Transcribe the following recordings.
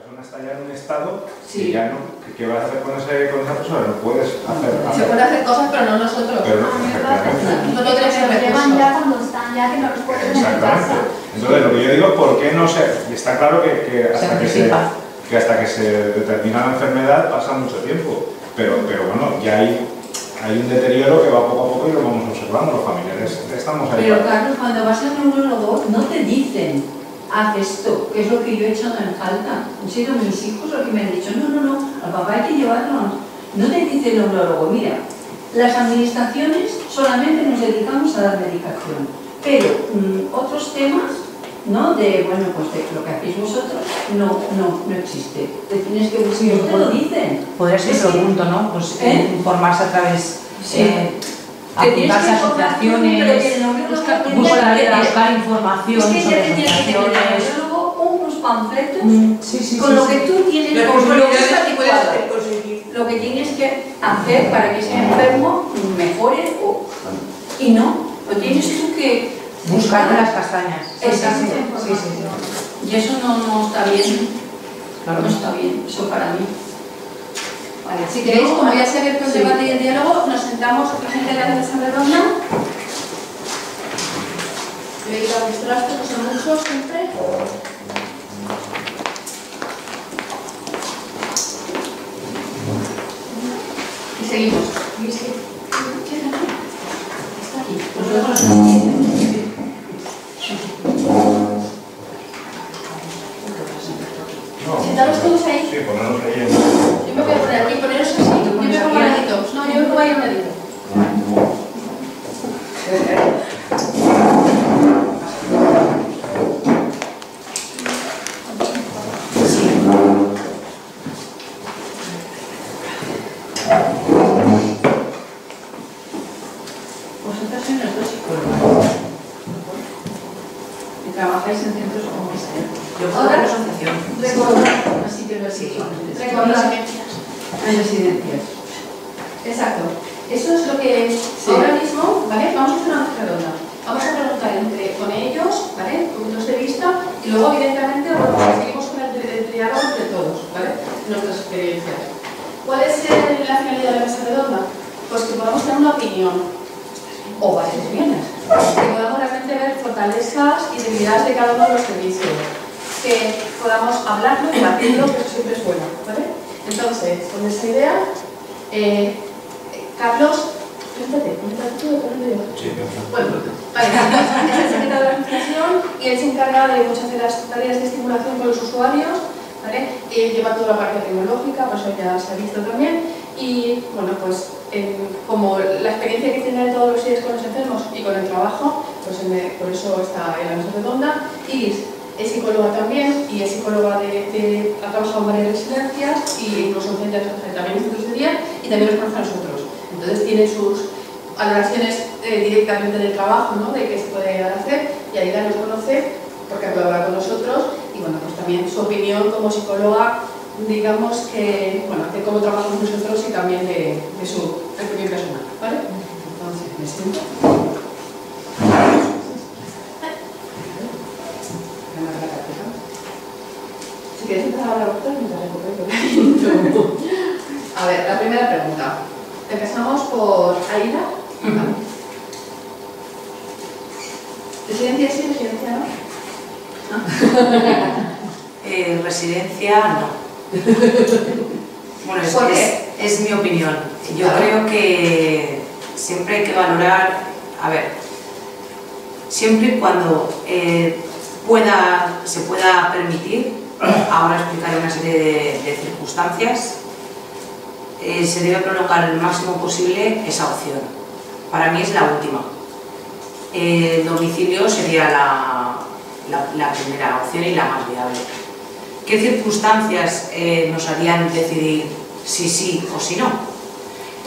persona está ya en un estado sí. y ya no, ¿qué vas a hacer con esa persona? No puedes hacer. Se pueden hacer cosas, pero no nosotros. Pero no tenemos el llevan recurso. ya cuando están, ya que no los pueden en casa. Entonces, lo que yo digo, ¿por qué no se...? Está claro que hasta que se determina la enfermedad pasa mucho tiempo, pero bueno, ya hay un deterioro que va poco a poco y lo vamos observando, los familiares estamos ahí. Pero Carlos, cuando vas al neurólogo no te dicen haz esto, que es lo que yo he hecho en falta. Han sido mis hijos los que me han dicho, no, al papá hay que llevarlo. No te dice el neurólogo, mira, las administraciones solamente nos dedicamos a dar medicación, pero otros temas, ¿no? Bueno, pues de lo que hacéis vosotros, no existe. Te tienes que buscar, no te lo dicen. Podría ser pregunto, ¿no? Pues informarse a través... apuntarse a asociaciones, buscar información sobre asociaciones. Luego unos panfletos con lo que tú tienes, lo que tienes que hacer para que ese enfermo mejore y no, lo tienes tú que buscar las castañas. Exacto. Sí. Y eso no está bien. Claro. No está bien, eso para mí. Vale, si queréis, como ya se ha abierto el debate y el diálogo, nos sentamos la gente de la mesa redonda. Veis a vuestro rastro, que son muchos siempre. Y seguimos. Está aquí. Nosotros sentaros todos ahí. Sí, ponernos ahí Yo me voy a poner aquí, poneros así. Yo me pongo a un ladito. No, yo me pongo ahí a un ladito. Vosotras sois las dos psicólogas. Y trabajáis en centros como este. Yo puedo la asociación. Recordar. Así que Recordar. en residencias. Exacto. Eso es lo que ahora mismo, ¿vale? Vamos a hacer una mesa redonda. Vamos a preguntar con ellos, ¿vale? Puntos de vista y luego, evidentemente, seguimos con el diálogo entre todos, ¿vale? Nuestras experiencias. ¿Cuál es la finalidad de la mesa redonda? Pues que podamos tener una opinión, o varias opiniones, que podamos realmente ver fortalezas y debilidades de cada uno de los servicios, que podamos hablarlo y debatirlo, que eso siempre es bueno, ¿vale? Entonces, con esa idea, Carlos, cuéntate tú o te yo. Sí, Bueno, vale, Carlos es el secretario de la Administración y él se encarga de muchas de las tareas de estimulación con los usuarios, ¿vale? Él lleva toda la parte tecnológica, pues eso ya se ha visto también, y bueno, pues como la experiencia que tiene todos los días con los enfermos y con el trabajo, pues por eso está en la mesa redonda. Iris es psicóloga también y es psicóloga ha trabajado en varias residencias e incluso en centros, también en centros de día, y también nos conoce a nosotros. Entonces tiene sus valoraciones directamente del trabajo, ¿no? De qué se puede llegar a hacer, y Aida nos conoce porque ha colaborado con nosotros y bueno, pues también su opinión como psicóloga, digamos que, bueno, de cómo trabajamos nosotros y también de su opinión personal, ¿vale? Entonces, me siento. Si quieres empezar a hablar vosotros, mientras recupero. A ver, la primera pregunta. Empezamos por Aida. ¿Residencia sí, residencia no? Residencia no. Bueno, ¿Por qué? es mi opinión. Yo creo que siempre hay que valorar, a ver, siempre y cuando se pueda permitir, ahora explicaré una serie de circunstancias, se debe prolongar el máximo posible esa opción. Para mí es la última. El domicilio sería la primera opción y la más viable. ¿Qué circunstancias nos harían decidir si sí o si no?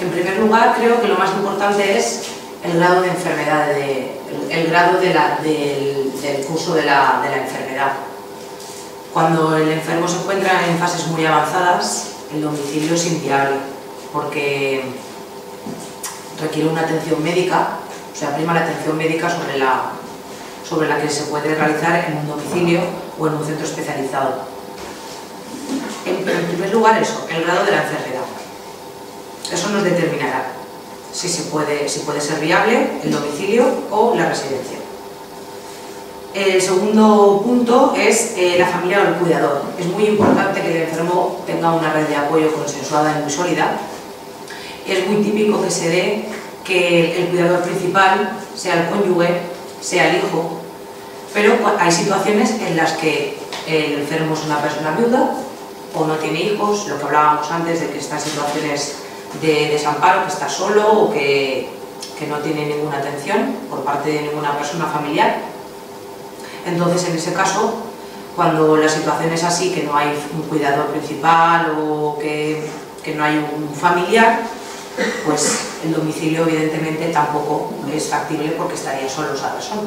En primer lugar, creo que lo más importante es el grado de enfermedad, el grado del curso de la enfermedad. Cuando el enfermo se encuentra en fases muy avanzadas, el domicilio es inviable porque requiere una atención médica, o sea, prima la atención médica sobre la que se puede realizar en un domicilio o en un centro especializado. En primer lugar eso, el grado de la enfermedad. Eso nos determinará si puede ser viable el domicilio o la residencia. El segundo punto es la familia o el cuidador. Es muy importante que el enfermo tenga una red de apoyo consensuada y muy sólida. Es muy típico que se dé que el cuidador principal sea el cónyuge, sea el hijo, pero hay situaciones en las que el enfermo es una persona viuda o no tiene hijos, lo que hablábamos antes de que está en situaciones de desamparo, que está solo o que no tiene ninguna atención por parte de ninguna persona familiar. Entonces, en ese caso, cuando la situación es así, que no hay un cuidador principal o que no hay un familiar, pues el domicilio evidentemente tampoco es factible porque estaría solo esa persona.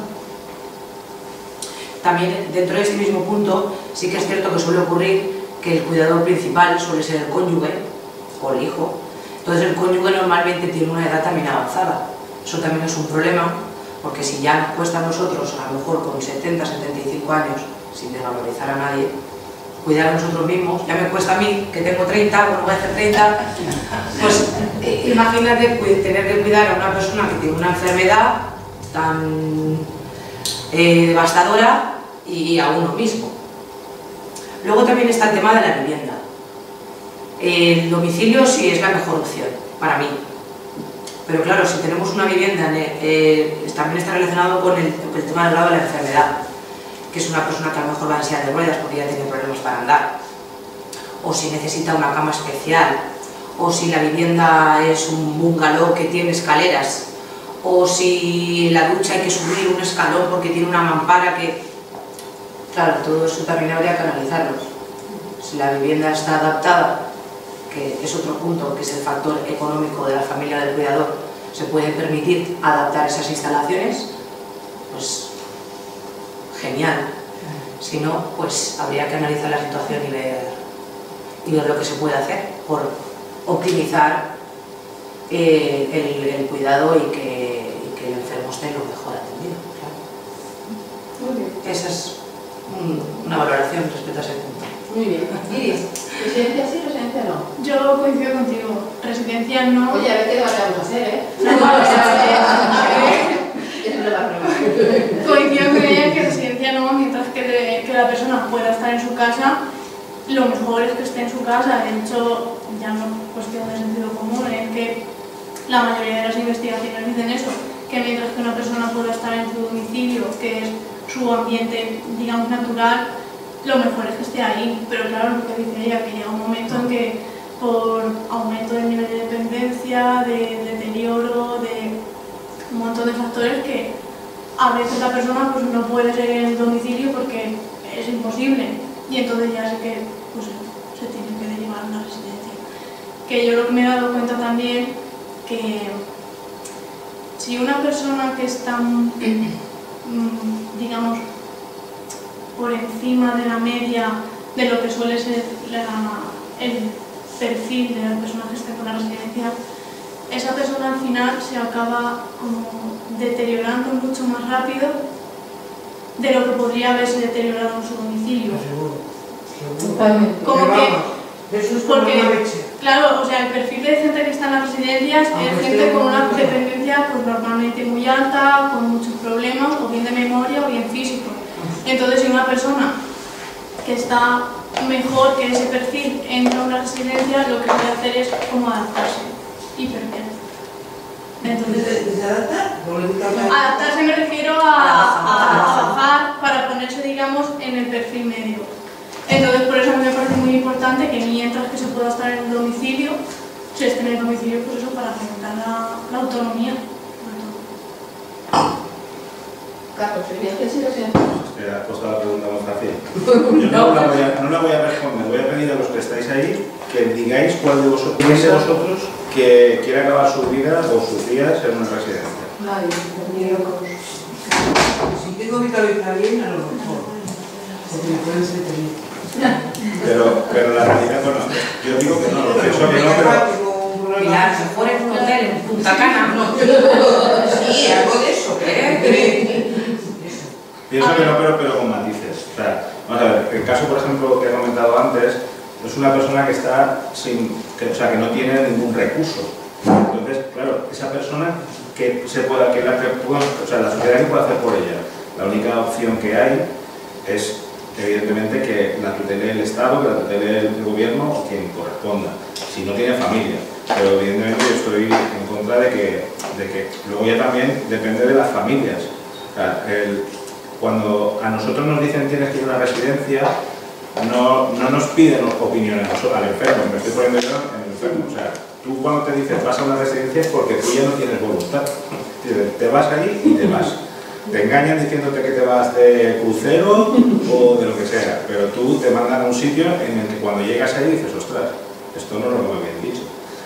También dentro de este mismo punto sí que es cierto que suele ocurrir que el cuidador principal suele ser el cónyuge o el hijo. Entonces el cónyuge normalmente tiene una edad también avanzada. Eso también es un problema porque si ya nos cuesta a nosotros, a lo mejor con 70, 75 años, sin desvalorizar a nadie, cuidar a nosotros mismos, ya me cuesta a mí, que tengo 30, bueno, voy a hacer 30, pues imagínate tener que cuidar a una persona que tiene una enfermedad tan devastadora y a uno mismo. Luego también está el tema de la vivienda. El domicilio sí es la mejor opción, para mí. Pero claro, si tenemos una vivienda, también está relacionado con el tema del grado de la enfermedad, que es una persona que a lo mejor va en silla de ruedas porque ya tiene problemas para andar, o si necesita una cama especial, o si la vivienda es un bungalow que tiene escaleras, o si la ducha hay que subir un escalón porque tiene una mampara que... Claro, todo eso también habría que analizarlo. Si la vivienda está adaptada, que es otro punto, que es el factor económico de la familia del cuidador, se puede permitir adaptar esas instalaciones, pues genial. Si no, pues habría que analizar la situación y ver lo que se puede hacer por optimizar el cuidado y que el enfermo esté lo mejor atendido. Claro. Muy bien. Esa es una valoración respecto a ese punto. Muy bien. Iris, ¿residencia sí, residencia no? Yo coincido contigo. Residencia no. Oye, a ver qué debate vamos a hacer, ¿eh? Coincido con ella que residencia no, mientras que la persona pueda estar en su casa, lo mejor es que esté en su casa. De hecho, ya no es cuestión de sentido común, es que la mayoría de las investigaciones dicen eso, que mientras que una persona pueda estar en su domicilio, que es su ambiente, digamos, natural, lo mejor es que esté ahí. Pero claro, lo que dice ella, que llega un momento en que por aumento del nivel de dependencia, de deterioro, de un montón de factores que a veces la persona pues no puede ser en el domicilio porque es imposible, y entonces ya sé que pues, se tiene que derivar a una residencia. Que yo lo que me he dado cuenta también que si una persona que está digamos por encima de la media de lo que suele ser el perfil de la persona que está con la residencia, esa persona al final se acaba como deteriorando mucho más rápido de lo que podría haberse deteriorado en su domicilio. Totalmente. Como que, eso es porque, claro, o sea, el perfil de gente que está en las residencias es gente con una dependencia pues, normalmente muy alta, con muchos problemas, o bien de memoria o bien físico. Entonces, si una persona que está mejor que ese perfil entra a una residencia, lo que puede hacer es como adaptarse. Hiperbien. Entonces, adaptarse me refiero a bajar para ponerse, digamos, en el perfil medio. Entonces, por eso a mí me parece muy importante que mientras que se pueda estar en el domicilio, se esté en el domicilio, pues eso, para fomentar la autonomía. Carlos, ¿residencia sí, residencia no? Te has puesto la pregunta muy fácil. Yo no la voy a responder. Voy a pedir a los que estáis ahí que digáis cuál de vosotros que quiere acabar su vida o sus días en una residencia. Nadie, ni locos. Si tengo mi cabeza bien, a lo mejor. Porque me pueden entretener. Pero la realidad, bueno, yo digo que no, lo pienso que no, pero... Pilar, mejor en un hotel en Punta Cana. Sí, algo de eso. Pienso que no, pero con matices. O sea, vamos a ver, el caso, por ejemplo, que he comentado antes, es una persona que está o sea, que no tiene ningún recurso. Entonces, claro, esa persona que la sociedad que puede hacer por ella, la única opción que hay es evidentemente que la tutele el Estado, que la tutele el gobierno o quien corresponda, si no tiene familia. Pero evidentemente yo estoy en contra de que luego ya también depende de las familias. O sea, cuando a nosotros nos dicen tienes que ir a una residencia, no nos piden opiniones al enfermo, me estoy poniendo yo en el enfermo. O sea, tú cuando te dices vas a una residencia es porque tú ya no tienes voluntad. Te vas allí y te vas. Te engañan diciéndote que te vas de crucero o de lo que sea, pero tú te mandan a un sitio en el que cuando llegas ahí dices, ostras, esto no es lo que me habían dicho.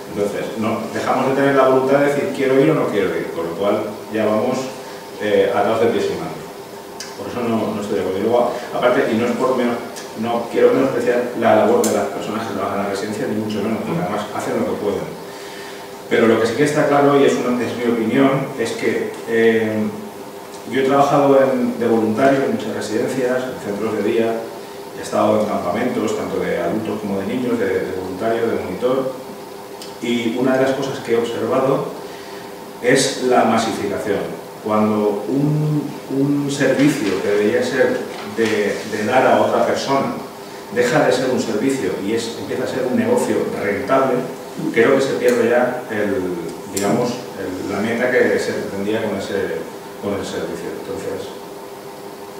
Entonces, dejamos de tener la voluntad de decir quiero ir o no quiero ir, con lo cual ya vamos atados de pies y manos. Por eso no estoy de acuerdo. Y luego, aparte, y no es por menos, no quiero menospreciar la labor de las personas que trabajan en la residencia, ni mucho menos, porque además hacen lo que pueden. Pero lo que sí que está claro, y es mi opinión, es que yo he trabajado de voluntario en muchas residencias, en centros de día, he estado en campamentos, tanto de adultos como de niños, de voluntario, de monitor, y una de las cosas que he observado es la masificación. Cuando un servicio que debería ser de dar a otra persona deja de ser un servicio y empieza a ser un negocio rentable, creo que se pierde ya la meta que se pretendía con el servicio. Entonces,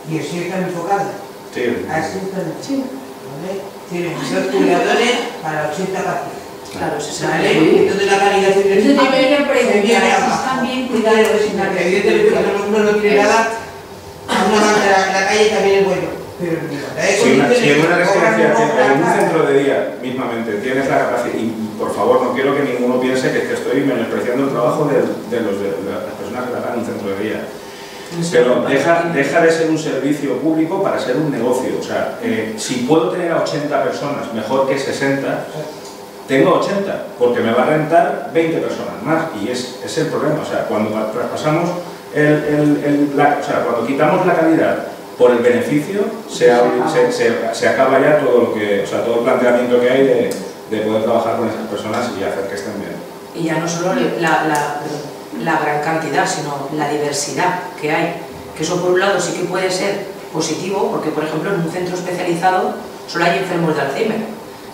¿y así están enfocados? Sí. Así están enfocados. Sí. ¿Vale? Tienen 2 cuidadores para 80 pacientes. Claro, eso es ¿Vale? Entonces la calidad Eso te se quería preguntar, viene si abajo. están bien cuidados en la Evidentemente, cuando uno no tiene nada, a una banda en la calle también es bueno. Pero si en una residencia, en un centro de día mismamente, tienes la capacidad, y por favor, no quiero que ninguno piense que estoy menospreciando el trabajo de las personas que trabajan en un centro de día. Pero deja de ser un servicio público para ser un negocio. O sea, si puedo tener a 80 personas mejor que 60, tengo 80, porque me va a rentar 20 personas más, y es el problema. O sea, cuando traspasamos cuando quitamos la calidad por el beneficio, se acaba ya todo todo el planteamiento que hay de poder trabajar con esas personas y hacer que estén bien. Y ya no solo la gran cantidad, sino la diversidad que hay. Que eso por un lado sí que puede ser positivo, porque por ejemplo en un centro especializado solo hay enfermos de Alzheimer.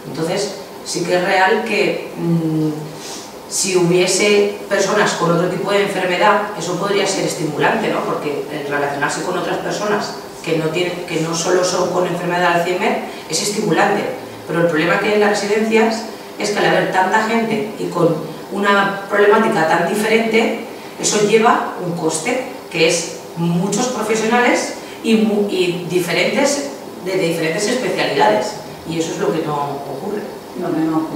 Entonces sí que es real que si hubiese personas con otro tipo de enfermedad, eso podría ser estimulante, ¿no? Porque el relacionarse con otras personas que no solo son con enfermedad de Alzheimer es estimulante. Pero el problema que hay en las residencias es que al haber tanta gente y con una problemática tan diferente, eso lleva un coste, que es muchos profesionales y diferentes de diferentes especialidades. Y eso es lo que no ocurre.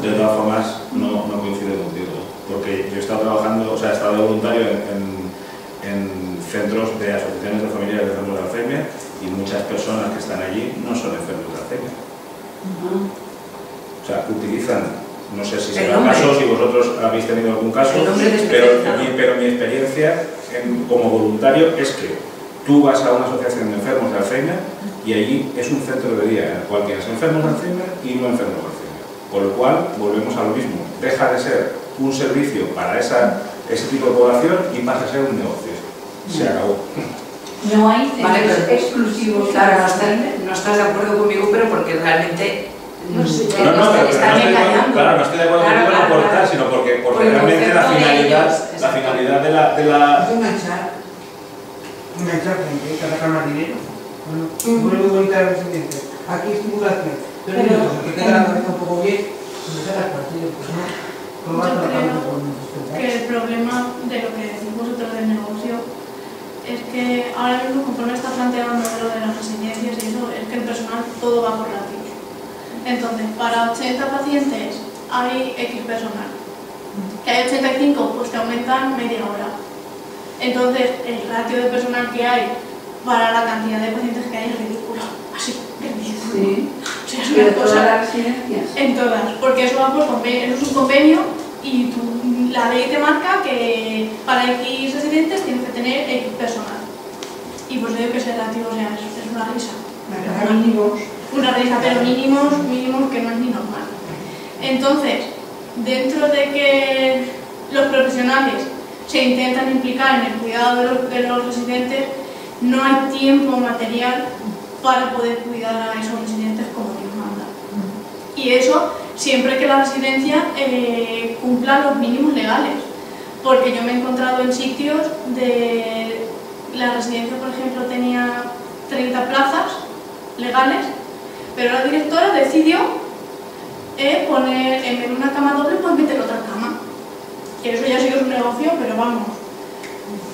De todas formas, no coincido contigo, porque yo he estado trabajando, he estado de voluntario en centros de asociaciones de familiares de enfermos de Alzheimer, y muchas personas que están allí no son enfermos de Alzheimer. O sea, utilizan, no sé si será el caso, si vosotros habéis tenido algún caso, pero mi experiencia como voluntario es que tú vas a una asociación de enfermos de Alzheimer y allí es un centro de día en el cual tienes enfermos de Alzheimer y no enfermos de Alzheimer. Con lo cual, volvemos a lo mismo, deja de ser un servicio para ese tipo de población y pasa a ser un negocio. Se acabó. No hay centros exclusivos. Claro, no estás de acuerdo conmigo, pero porque realmente no estoy de acuerdo contigo por tal, sino porque realmente la finalidad de la... Enganchar gente, que sacar más dinero. Bueno, muy bonita la residencia. Aquí estimulación. Pero que queda la cabeza un poco bien, me sacas partido, pues no. Yo creo que el problema de lo que decís vosotros del negocio es que ahora mismo, conforme está planteando lo de las residencias y eso, es que el personal todo va por ratios. Entonces, para 80 pacientes hay X personal. Que hay 85, pues te aumentan media hora. Entonces, el ratio de personal que hay para la cantidad de pacientes que hay es ridículo. Así, ridículo. Sí. O sea, es una cosa... las residencias? En todas, porque eso va por convenio, eso es un convenio y la ley te marca que para X residentes tienes que tener X personal. Y pues digo que ese ratio, o sea, es una risa. una risa, pero mínimos que no es ni normal. Entonces, dentro de que los profesionales se intentan implicar en el cuidado de los residentes, no hay tiempo material para poder cuidar a esos residentes como Dios manda. Y eso siempre que la residencia cumpla los mínimos legales. Porque yo me he encontrado en sitios de... La residencia, por ejemplo, tenía 30 plazas legales, pero la directora decidió poner en vez de una cama doble, pues meter otra cama. Que eso ya sí que es un negocio, pero vamos.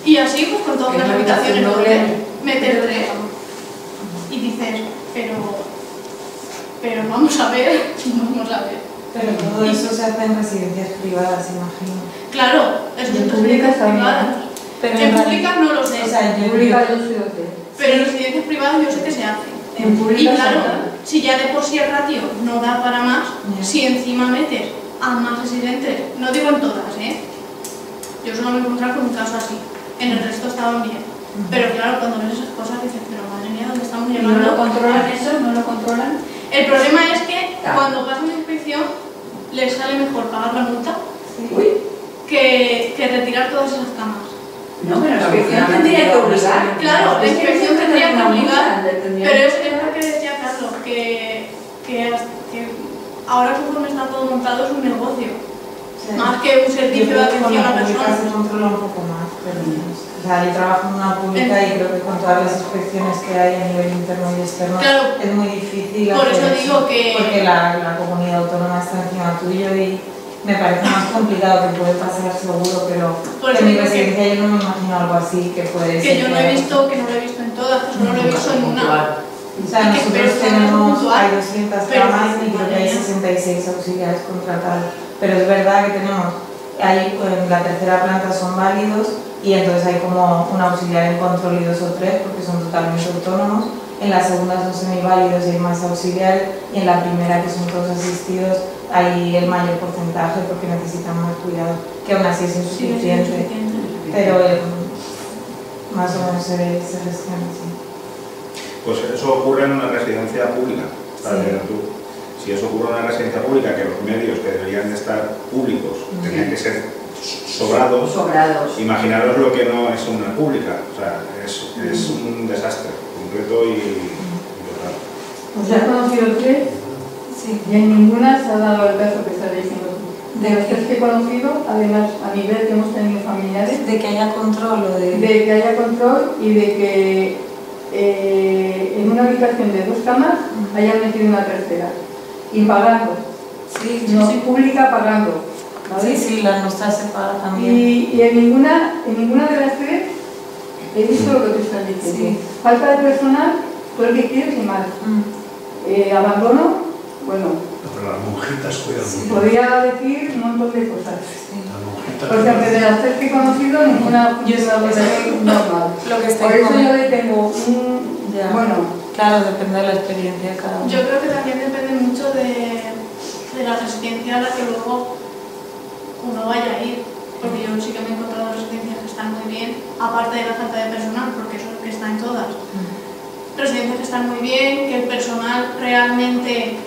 Y así, pues con todas las habitaciones dobles, meter 3. Y dices, pero vamos a ver, vamos a ver. Pero todo eso se hace en residencias privadas, imagino. Claro, eso es en residencias privadas. Pero En públicas no lo sé. O sea, En pública yo sí lo sé. Pero en residencias privadas yo sé que se hace. En Y pública claro, sí. si ya de por sí el ratio no da para más, Ya. si encima metes a más residentes, no digo en todas, yo solo me he encontrado con un caso así, en el resto estaban bien. Pero claro, cuando ves esas cosas dices, pero madre mía, ¿dónde estamos ¿No llegando? lo controlan eso? ¿No lo controlan? El problema es que Claro. cuando pasa una inspección, les sale mejor pagar la multa Uy, que retirar todas esas camas. no, pero la inspección tendría que obligar. Claro, la Es que inspección tendría que una multa, obligar, le tendría pero que es obligar. lo que decía Carlos, que ahora conforme está todo montado es un negocio, más que un servicio de atención a la pública se personas. controla un poco más, pero o sea, yo trabajo en una pública y creo que con todas las inspecciones que hay a nivel interno y externo Claro. es muy difícil Por hacer eso digo que- porque la comunidad autónoma está encima tuyo y me parece más complicado, que puede pasar seguro, pero Por eso en mi digo que- residencia yo no me imagino algo así que puede Que ser. yo no he visto, que no lo he visto en todas, que solo lo he visto en una. O sea, que nosotros personas tenemos, puntuales, hay 200 pero camas y sí, creo que hay madre mía. 66 auxiliares contratados. Pero es verdad que tenemos, en la tercera planta son válidos y entonces hay como un auxiliar en control y 2 o 3 porque son totalmente autónomos. En la segunda son semiválidos y hay más auxiliares y en la primera, que son todos asistidos, hay el mayor porcentaje porque necesitan más cuidado, que aún así es Sí, es insuficiente, insuficiente. pero más o menos se gestiona así. Pues eso ocurre en una residencia pública, para Sí. ver tú. Si eso ocurre en una residencia pública, que los medios que deberían de estar públicos tenían que ser sobrados, Sobrados. imaginaros lo que no es una pública. O sea, es un desastre completo y total. Pues ya he conocido 3 Sí. y en ninguna se ha dado el caso que estás diciendo tú. De los 3 que he conocido, además a nivel que hemos tenido familiares, De que haya control o de de que haya control y de que en una habitación de 2 camas hayan metido una tercera y pagando, Sí, no sí, pública pagando, ¿vale? sí, la nuestra se paga también. Y en ninguna de las 3 he visto lo que tú estás diciendo. Sí. Falta de personal, todo el que quieres y más. Abandono, bueno, Pero las monjitas cuidan mucho. podría decir un montón de cosas. Las monjitas Porque aunque de las 3 que he conocido, ninguna Yo funciona sé- normal. Lo que Por estáis eso yo comentando. le tengo un... Ya. Bueno, Claro, depende de la experiencia de cada uno. Yo creo que también depende mucho de la residencia a la que luego uno vaya a ir, porque yo sí que me he encontrado residencias que están muy bien, aparte de la falta de personal, porque eso es lo que está en todas. Residencias que están muy bien, que el personal realmente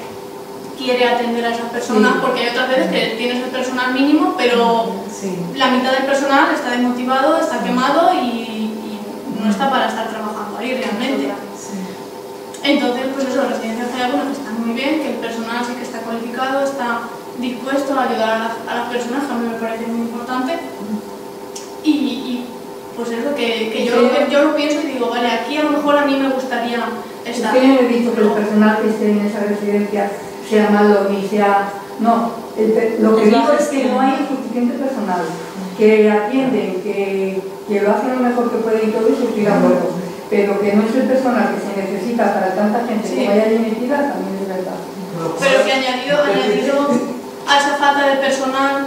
quiere atender a esas personas, Sí. porque hay otras veces que tienes el personal mínimo, pero Sí. la mitad del personal está desmotivado, está quemado y no está para estar trabajando ahí realmente. Sí. Entonces, pues eso, las residencias hay algunas que están muy bien, que el personal sí que está cualificado, está dispuesto a ayudar a las personas, que a mí me parece muy importante. Y pues eso, que yo lo pienso y digo, vale, aquí a lo mejor a mí me gustaría es estar. que yo no he dicho que el personal que esté en esa residencia sea malo ni sea... No, lo que Es la digo es que gestión. no hay suficiente personal, que atienden, que lo hacen lo mejor que pueden y todo eso estoy de acuerdo, pero que no es el personal que se necesita para tanta gente Sí. que vaya allí metida, también es verdad. Pero que añadido a esa falta de personal,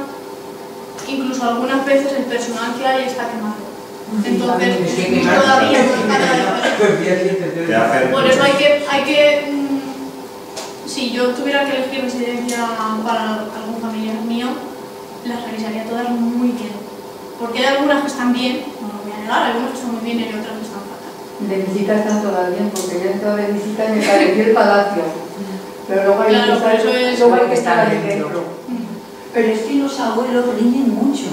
incluso algunas veces el personal que hay está quemado. Entonces, todavía no está nada diferente. Te hacen- Por eso hay que si yo tuviera que elegir residencia para algún familiar mío, las revisaría todas muy bien. Porque hay algunas que están bien, no lo voy a negar, hay algunas que están muy bien y hay otras que están fatal. de visita están todavía, porque yo he entrado de visita y me pareció el palacio. Pero luego hay Claro, por eso es luego hay que estar estar ahí dentro. dentro. Pero es que los abuelos riñen mucho.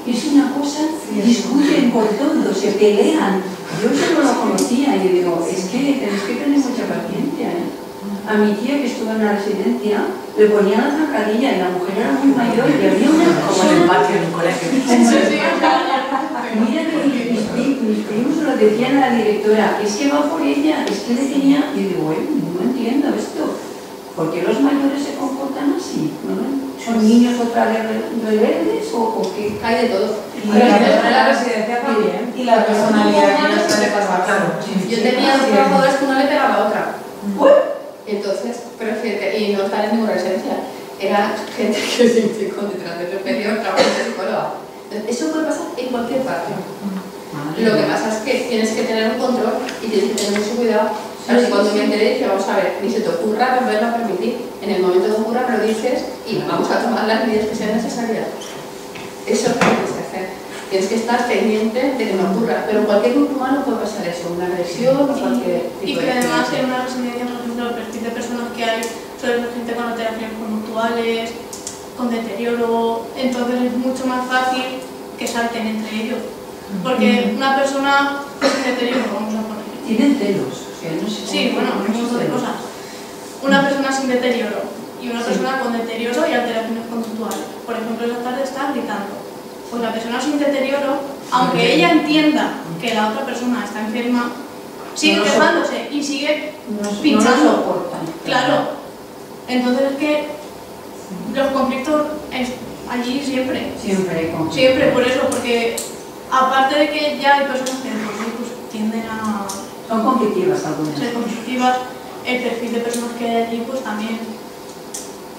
Es una cosa, discuten por todo, se pelean. Yo eso no lo conocía y digo, es que tenéis que tener mucha paciencia, ¿eh? A mi tía que estuvo en la residencia le ponían la zancadilla y la mujer era muy mayor y había una Como en el patio en un colegio. Mira, mis primos lo decían a la directora, es que va por ella, es que le tenía... Y digo, no entiendo esto. ¿Por qué los mayores se comportan así? ¿No? ¿Son niños otra vez rebeldes o qué? Hay de todo. Y la residencia también. Y la personalidad que no se le pasa. Claro. Yo tenía dos trabajadores que uno le pegaba a otra. Entonces, pero y no están en ninguna residencia. Era gente que se con detrás de repetición, trabajo de psicóloga. Eso puede pasar en cualquier parte. Lo que pasa es que tienes que tener un control y tienes que tener mucho cuidado. Pero si cuando me enteré dije, vamos a ver, ni se te ocurra volverlo a permitir. En el momento que ocurra me lo dices y vamos a tomar las medidas que sean necesarias. Eso es lo que tienes que hacer. Tienes que estar pendiente de que no ocurra. Pero en cualquier grupo humano puede pasar eso, una agresión o cualquier tipo de... Y que además en una residencia, por ejemplo, el perfil de personas que hay suele ser gente con alteraciones conductuales, con deterioro, entonces es mucho más fácil que salten entre ellos. Porque una persona sin deterioro, vamos a poner. Tienen celos, o sea, no sé. Sí, bueno, un montón de cosas. Una persona sin deterioro y una persona con deterioro y alteraciones conductuales. Por ejemplo, esa tarde está gritando. Pues la persona sin deterioro, aunque ella entienda que la otra persona está enferma, sigue quejándose y sigue pinchando. No lo soportan. Claro. Entonces es que los conflictos allí siempre. Siempre hay conflictos. Siempre, por eso, porque aparte de que ya hay personas que pues, tienden a Son conflictivas algunas. ser conflictivas, el perfil de personas que hay allí pues también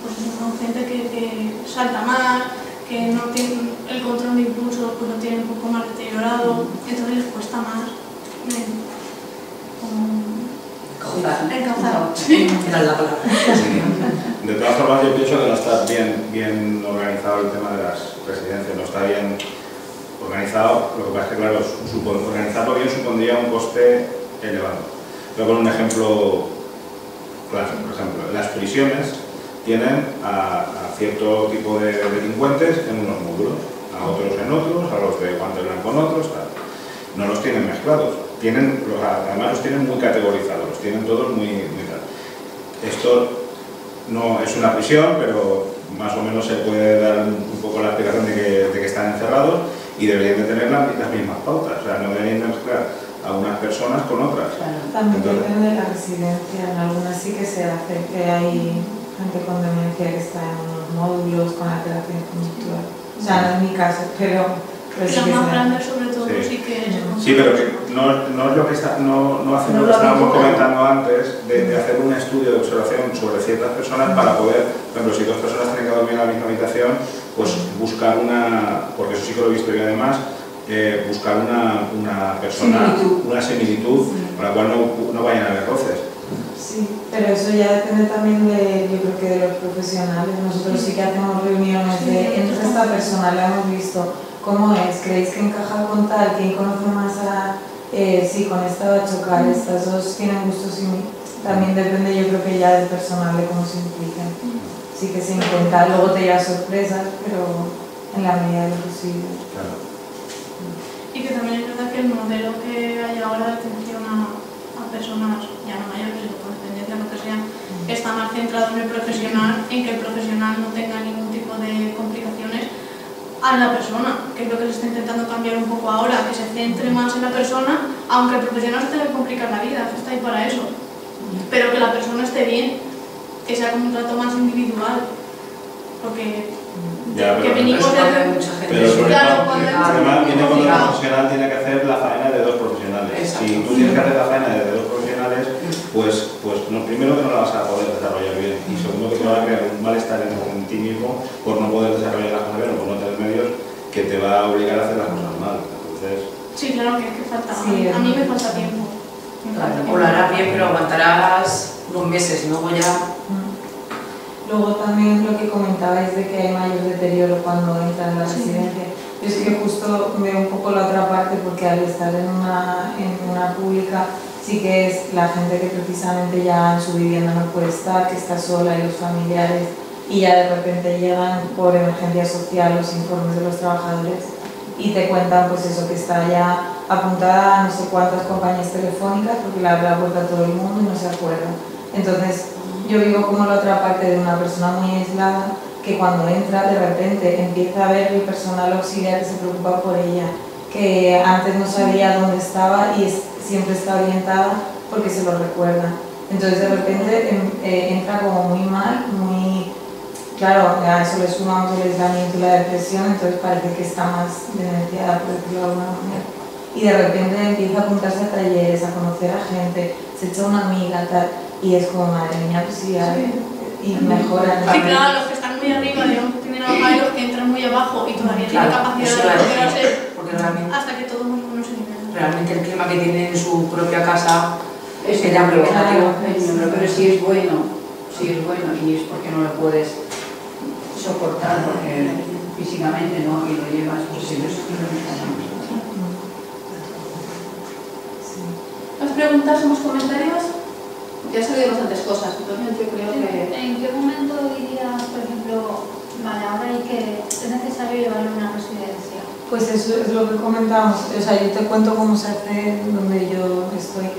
pues son gente que salta más, que no tiene el control de impulso, pues lo tiene un poco más deteriorado, entonces les cuesta más encauzar. Era la palabra. De todas formas, yo pienso que no está bien organizado el tema de las residencias, no está bien organizado. Lo que pasa es que, claro, organizarlo bien supondría un coste elevado. Voy a poner un ejemplo claro. Por ejemplo, las prisiones tienen a cierto tipo de delincuentes en unos módulos, a otros en otros, a los de guante blanco en otros, tal. No los tienen mezclados, además los tienen muy categorizados, los tienen todos muy tal. Esto no es una prisión, pero más o menos se puede dar un poco la explicación de que están encerrados y deberían de tener las mismas pautas, o sea, no deberían de mezclar a unas personas con otras. También depende de la residencia, en algunas sí que se hace, que hay gente con demencia que está en unos módulos con alteración conductual. O sea, no es mi caso, pero sí Los que más se grandes sobre todo Sí. sí que se Sí, pero que no es lo que no hacen lo que estábamos comentando antes, de hacer un estudio de observación sobre ciertas personas para poder, por ejemplo, si dos personas tienen que dormir en la misma habitación, pues buscar porque eso sí que lo he visto yo además, buscar una persona, una similitud con la cual no vayan a haber roces. Sí, pero eso ya depende también yo creo que de los profesionales. Nosotros sí que hacemos reuniones entre esta persona, la hemos visto. ¿Cómo es? ¿Creéis que encaja con tal? ¿Quién conoce más a...? Sí, con esta va a chocar, estas dos tienen gustos similares. También depende, yo creo que ya del personal, de cómo se implican. Sí que se intenta, luego te llevas sorpresas, pero en la medida de lo posible. Claro. Y que también es verdad que el modelo que hay ahora de atención a personas ya no mayores, sino con dependencia, lo que sea, está más centrado en el profesional, en que el profesional no tenga ningún tipo de complicaciones a la persona, que es lo que se está intentando cambiar un poco ahora, que se centre más en la persona, aunque el profesional se tenga que complicar la vida, que está ahí para eso, pero que la persona esté bien, que sea como un trato más individual, porque Ya, que pero venimos de... mucha gente. Pero sobre Claro, todo, cuando es además viene cuando el complicado. profesional tiene que hacer la faena de dos profesionales. Exacto. Si tú tienes que hacer la faena de dos profesionales, pues primero que no la vas a poder desarrollar bien y segundo que te va a crear un malestar en ti mismo por no poder desarrollar las cosas bien o por no tener medios que te va a obligar a hacer las cosas mal. Entonces, Sí, claro, que es que falta. Sí, a mí me falta tiempo. Me falta O lo harás bien, pero aguantarás unos meses, luego ya... Luego también lo que comentabais de que hay mayor deterioro cuando entran en la Sí. residencia. Yo sí que justo veo un poco la otra parte, porque al estar en una pública sí que es la gente que precisamente ya en su vivienda no puede estar, que está sola, y los familiares, y ya de repente llegan por emergencia social los informes de los trabajadores y te cuentan pues eso, que está ya apuntada a no sé cuántas compañías telefónicas porque le abre la puerta a todo el mundo y no se acuerda. Entonces yo vivo como la otra parte de una persona muy aislada, que cuando entra de repente empieza a ver el personal auxiliar que se preocupa por ella, que antes no sabía dónde estaba y siempre está orientada porque se lo recuerda. Entonces de repente entra como muy mal, muy... Claro, a eso le sumamos el aislamiento y la depresión, entonces parece que está más demenciada, por decirlo de alguna manera. Y de repente empieza a apuntarse a talleres, a conocer a gente, se echa una amiga, tal, y es como, madre mía, pues sí, y mejoran. Sí, claro, los que están muy arriba, digamos que tienen algo, y los que entran muy abajo y todavía tienen capacidad de recuperarse hasta que todo el mundo se nivela. Realmente el clima que tiene en su propia casa es era muy negativo. Pero si es bueno, y es porque no lo puedes soportar, porque físicamente no, y lo llevas, pues si es ¿Más preguntas o más comentarios? Ya he salido bastantes cosas, entonces yo creo que... ¿En qué momento dirías, por ejemplo, vale, ahora hay que, es necesario llevarlo a una residencia? Pues eso es lo que comentamos, o sea, yo te cuento cómo se hace donde yo estoy.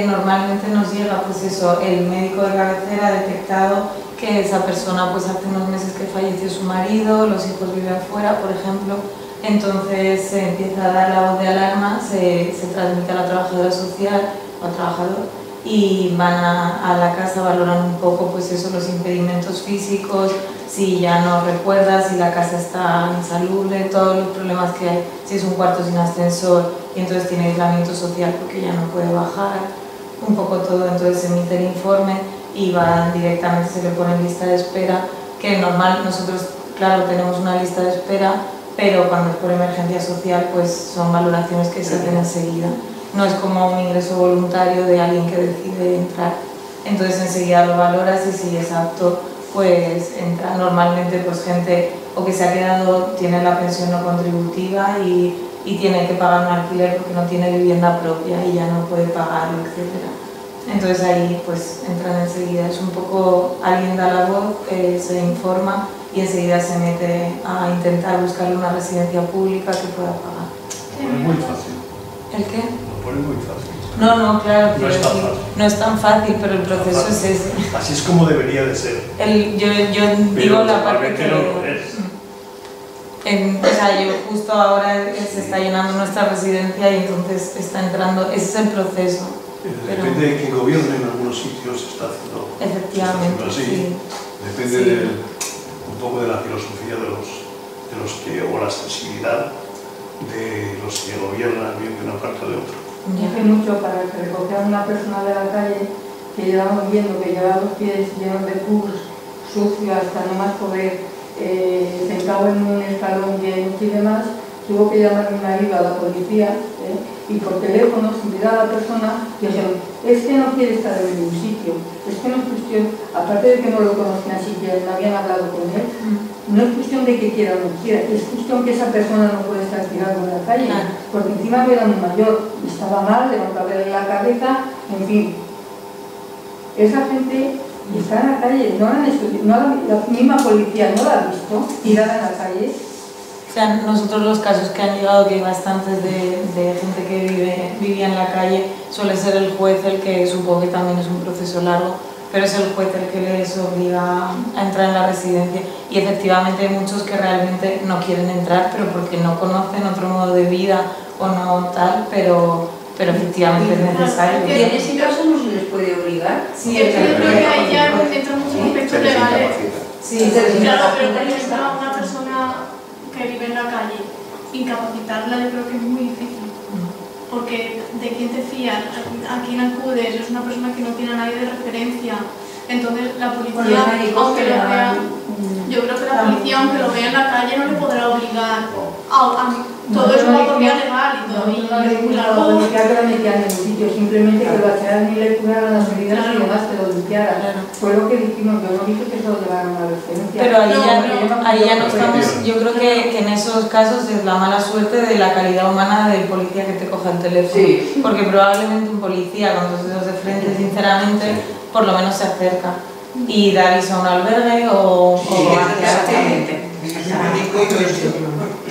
Normalmente nos llega, pues eso, el médico de cabecera ha detectado que esa persona pues hace unos meses que falleció su marido, los hijos viven fuera, por ejemplo, entonces se empieza a dar la voz de alarma, se transmite a la trabajadora social o al trabajador y van a la casa, valoran un poco pues eso, los impedimentos físicos, si ya no recuerda, si la casa está insalubre, todos los problemas que hay, si es un cuarto sin ascensor y entonces tiene aislamiento social porque ya no puede bajar, un poco todo, entonces se emite el informe y van directamente, se le pone en lista de espera, que normal, nosotros claro tenemos una lista de espera, pero cuando es por emergencia social pues son valoraciones que se hacen enseguida, no es como un ingreso voluntario de alguien que decide entrar, entonces enseguida lo valoras y si es apto pues entra. Normalmente pues gente o que se ha quedado, tiene la pensión no contributiva y tiene que pagar un alquiler porque no tiene vivienda propia y ya no puede pagarlo, etc. Entonces ahí pues entran enseguida, es un poco, alguien da la voz, se informa y enseguida se mete a intentar buscarle una residencia pública que pueda pagar. Lo pone muy fácil. ¿El qué? Lo pone muy fácil. No, claro, No es tan fácil. No es tan fácil, pero el proceso es ese. Así es como debería de ser. Yo digo la parte que... no lo es. O sea, yo justo ahora se está llenando nuestra residencia y entonces está entrando, ese es el proceso. Depende de quién gobierne, en algunos sitios se está haciendo, Efectivamente, así. sí. Depende un poco de la filosofía de los que, o la sensibilidad de los que gobiernan bien de una parte o de otra. Hace mucho para que recoger a una persona de la calle que llevamos viendo que llevaba los pies llenos de pus, sucio hasta no más poder, sentado en un escalón lleno y demás, tuvo que llamar mi marido a la policía y por teléfono, sin mirar a la persona, dijeron, es que no quiere estar en ningún sitio, es que no es cuestión, aparte de que no lo conocían siquiera, no habían hablado con él, no es cuestión de que quiera o no quiera, es cuestión que esa persona no puede estar tirada en la calle, porque encima era muy mayor, estaba mal, levantarle la cabeza, en fin. Esa gente está en la calle, no la misma policía no la ha visto, tirada en la calle. O sea, nosotros los casos que han llegado, que hay bastantes de gente que vivía en la calle, suele ser el juez el que, supongo que también es un proceso largo, pero es el juez el que les obliga a entrar en la residencia. Y efectivamente hay muchos que realmente no quieren entrar, pero porque no conocen otro modo de vida o no tal, pero efectivamente es necesario. ¿Y en ese caso no se les puede obligar? Sí, yo creo que ahí ya entran muchos aspectos legales. Sí, claro, pero por ejemplo, a una persona que vive en la calle, incapacitarla yo creo que es muy difícil. Porque de quién te fías, a quién acudes, es una persona que no tiene a nadie de referencia. Entonces la policía, aunque lo vea, yo creo que la policía, aunque lo vea en la calle, no le podrá obligar a todo eso va por vía legal y todo. La policía que la metía en ningún sitio, simplemente que lo echaran y le curaran las heridas y demás, que lo limpiaran. Fue lo que dijimos, yo no dije que se lo llevaran a la experiencia. Pero ahí ya no estamos, yo creo que en esos casos es la mala suerte de la calidad humana del policía que te coja el teléfono. Sí. Porque probablemente un policía con dos dedos de frente, sinceramente, por lo menos se acerca y da aviso a un albergue o Exactamente.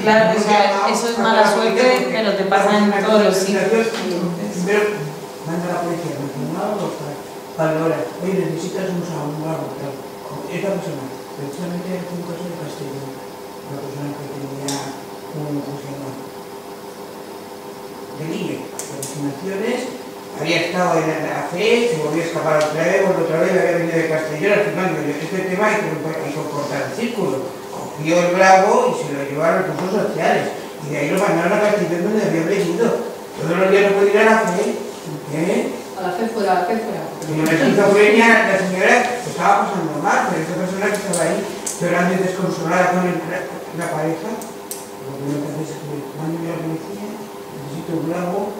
claro, o sea, eso es mala suerte, pero te pasa en todos los sitios. Primero, manda a la policía, valora, oye, necesitas un abogado, tal. Esta persona, precisamente en un caso de Castellón, una persona que tenía un delirio, alucinaciones, había estado en la fe, se volvió a escapar otra vez, había venido de Castellón, al final, este tema hay que cortar el círculo. Cogió el bravo y se lo llevó a recursos sociales, y de ahí lo mandaron a Castellón donde había venido. Todos los días no podía ir a la fe, A la fe fuera, a la fe fuera. y en la esquizofrenia la señora estaba pasando mal, pero esta persona que estaba ahí llorando y desconsolada con la pareja, lo primero que hace es que mando a la policía, necesito un bravo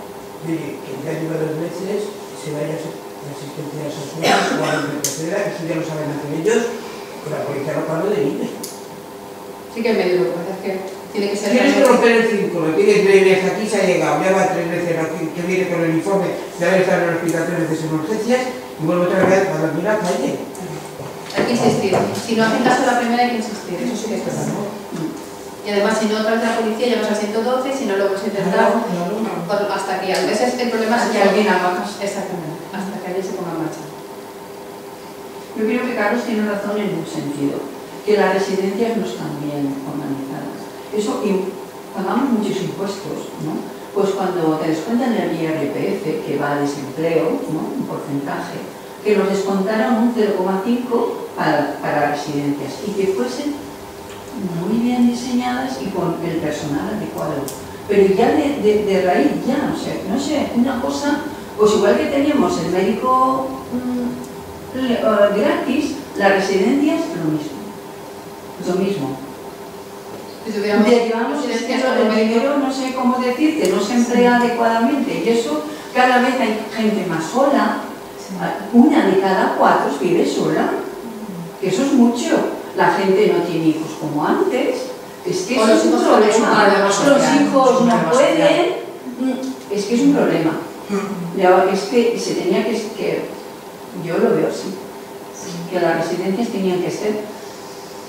que ya lleva 2 veces, se vaya a asistencia social o a la tercera, eso ya lo saben hacer ellos, pero la policía no paró de ir. Sí que es medio, lo que pasa es que tiene que ser... Tienes que romper el círculo, tienes que hasta aquí se ha llegado, ya va 3 veces que viene con el informe de haber estado en el hospital 3 veces en urgencias y vuelve otra vez a dormir a la calle. Hay que insistir. Si no hacen caso a la primera hay que insistir, eso sí que es verdad. Y además, si no otra vez la policía llamas al 112, si no lo puedes intentar, hasta que a veces el problema es que alguien haga. Exactamente, hasta que alguien se ponga en marcha. Yo creo que Carlos tiene razón en un sentido, que las residencias no están bien organizadas. Eso, pagamos muchos impuestos, ¿no? Pues cuando te descuentan el IRPF, que va a desempleo, ¿no? Un porcentaje, que nos descontaron un 0,5 para residencias y que fuesen muy bien diseñadas y con el personal adecuado. Pero ya de raíz, ya, o sea, no sé, una cosa, pues igual que teníamos el médico gratis, las residencias lo mismo. Derivamos el dinero, no sé cómo decirte, no se emplea adecuadamente y eso cada vez hay gente más sola, una de cada 4 vive sola, que eso es mucho. La gente no tiene hijos como antes, es que eso es un problema. Los hijos no pueden, es que es un problema. Es que se tenía que yo lo veo así, que las residencias tenían que ser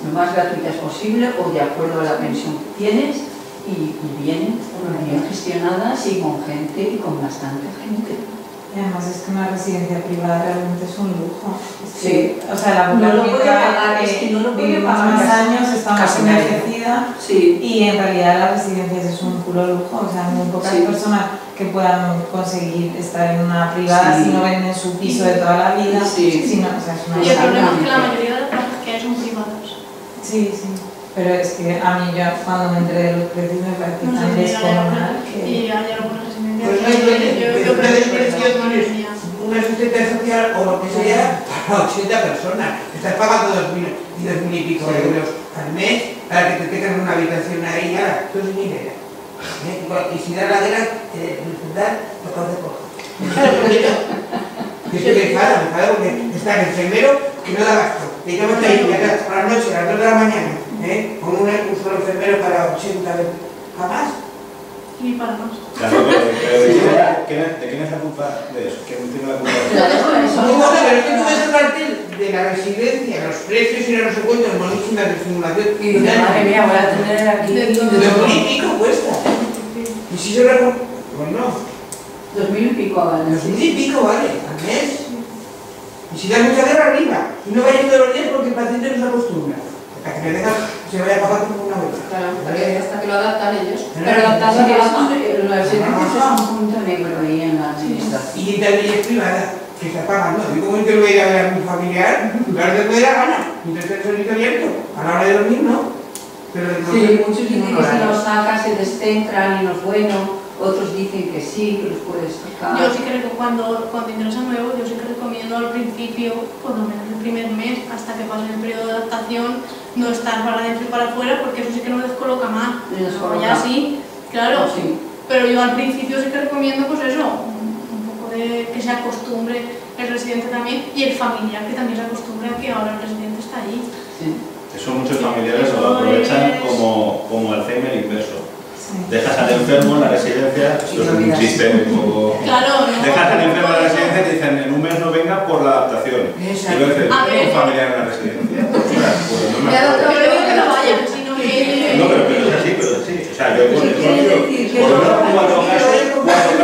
lo más gratuitas posible o de acuerdo a la pensión que tienes y bien gestionadas y con gente y con bastante gente. Y además es que una residencia privada realmente es un lujo. Sí. O sea, la no lo puede pagar, es que no lo puede pagar. Más años, está más envejecida y en realidad las residencias es un puro lujo. O sea, muy pocas personas que puedan conseguir estar en una privada si no venden su piso de toda la vida. Sino, o sea, es una y el problema es que la mayoría de las plazas que hay son privadas. Sí. Pero es que a mí ya cuando me enteré de los precios me parece tan descomunal que... Y hay algunas residencias Pues yo creo que tienes una asistencia social o lo que sea para 80 personas. Estás pagando 2.000 y 2.000 y pico euros al mes para que te tengan una habitación ahí, ahora, tú sin dinero. Y si da la guerra, dar lo que hace poco. Que se me enfada porque está el enfermero que no da gasto. Le llamas ahí a la noche, a las 2 de la mañana, con un solo enfermero para 80 jamás. Y para más. Claro, pero ¿de quién es la culpa de eso? ¿Quién tiene la culpa de eso? No, pero es que tú ves el cartel de la residencia, los precios y los encuentros monísimas de simulación. Y dices, madre mía, voy a tener aquí... De 2.000 y pico cuesta. Y si se recuerda... Pues no. 2.000 y pico vale. 2.000 y pico vale, al mes. Y si da mucha guerra arriba, y no vaya todos los días porque el paciente no se acostumbra. Hasta que me dejan, se vaya pagando como una vuelta. Claro, hasta que lo adaptan ellos. Pero adaptando a las residencias es un punto negro ahí en la administración. Y también es privada, que se pagan, ¿no? Yo como que lo voy a ir a ver a mi familiar, claro que me da la gana, mientras que el solito abierto, a la hora de dormir, ¿no? Pero muchos dicen que si los sacas se descentran y no es bueno. Otros dicen que sí, que los puedes sacar. Yo sí que cuando ingresan nuevo, yo sí que recomiendo al principio, por lo menos el primer mes, hasta que pase el periodo de adaptación, no estar para adentro y para afuera, porque eso sí que no les coloca mal. Ya sí, claro. Pero yo al principio sí que recomiendo, pues eso, se acostumbre el residente también y el familiar que también se acostumbre a que ahora el residente está allí. Sí. Eso muchos familiares lo aprovechan como Alzheimer inverso. Dejas al enfermo en la residencia, esto es un chiste un poco... Claro, no. Dejas al enfermo en la residencia y te dicen en un mes no venga por la adaptación. Y luego dices, ¿tengo un familiar en la residencia? Ostras, pues no me acuerdo. Yo digo que no vayan, sino que... No, pero es así, pero es así. O sea, yo he conocido por lo menos 4 casos